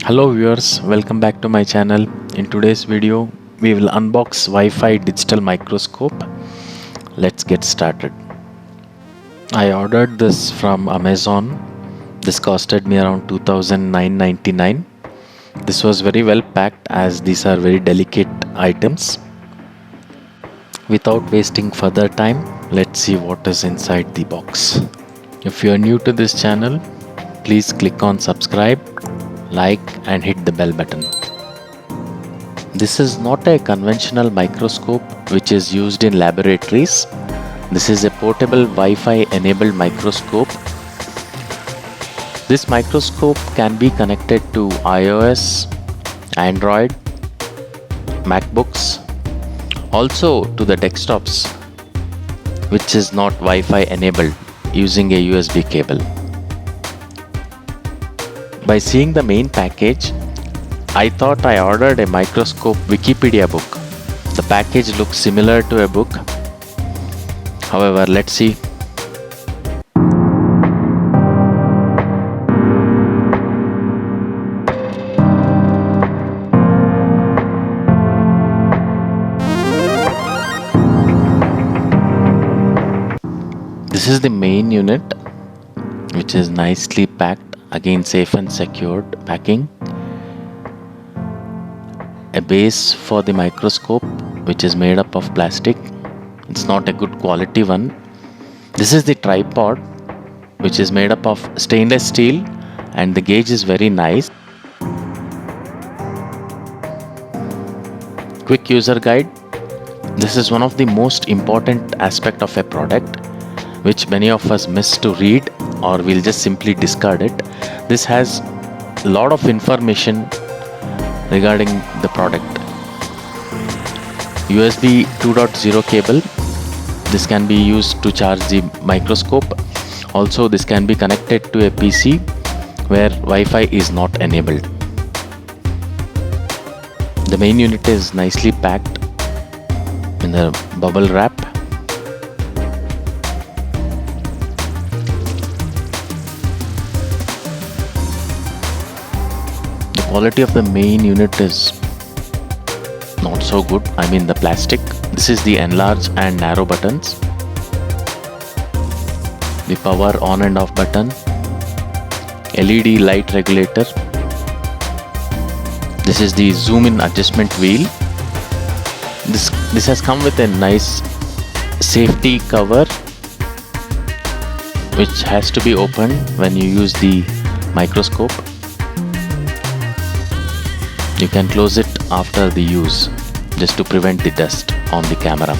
Hello viewers, welcome back to my channel. In today's video, we will unbox Wi-Fi digital microscope. Let's get started. I ordered this from Amazon. This costed me around 2,999. This was very well packed as these are very delicate items. Without wasting further time, let's see what is inside the box. If you are new to this channel, please click on subscribe, like and hit the bell button. This is not a conventional microscope which is used in laboratories. This is a portable Wi-Fi enabled microscope. This microscope can be connected to iOS, Android, MacBooks, also to the desktops which is not Wi-Fi enabled using a USB cable. By seeing the main package, I thought I ordered a microscope Wikipedia book. The package looks similar to a book. However, let's see. This is the main unit, which is nicely packed, again safe and secured packing. A base for the microscope which is made up of plastic. It's not a good quality one. This is the tripod which is made up of stainless steel and the gauge is very nice. Quick user guide. This is one of the most important aspect of a product which many of us miss to read or we'll just simply discard it. This has a lot of information regarding the product. USB 2.0 cable. This can be used to charge the microscope. Also, this can be connected to a PC where Wi-Fi is not enabled. The main unit is nicely packed in a bubble wrap. The quality of the main unit is not so good. I mean the plastic. This is the enlarge and narrow buttons. The power on and off button. LED light regulator. This is the zoom in adjustment wheel. This has come with a nice safety cover which has to be opened when you use the microscope. You can close it after the use just to prevent the dust on the camera.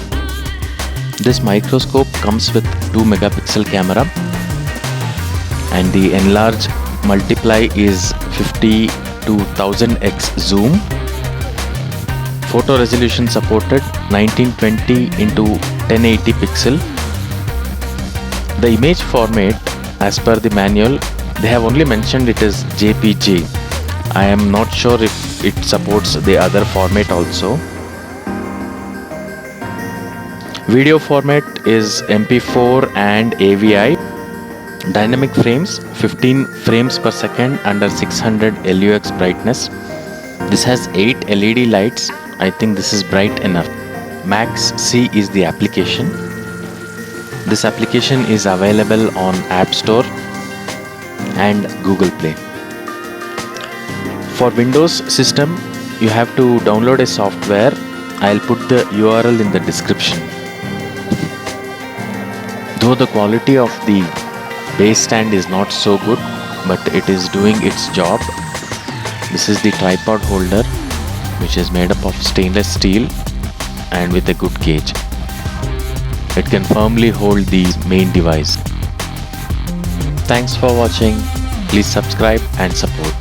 This microscope comes with 2 megapixel camera and the enlarge multiply is 50 to 1000x zoom. Photo resolution supported 1920 into 1080 pixel. The image format as per the manual, they have only mentioned it is JPG. I am not sure if it supports the other format also. Video format is MP4 and AVI. Dynamic frames 15 frames per second under 600 LUX brightness. This has 8 LED lights. I think this is bright enough. Max C is the application. This application is available on App Store and Google Play. For Windows system, you have to download a software. I'll put the URL in the description. Though the quality of the base stand is not so good, but it is doing its job. This is the tripod holder which is made up of stainless steel and with a good gauge. It can firmly hold the main device. Thanks for watching. Please subscribe and support.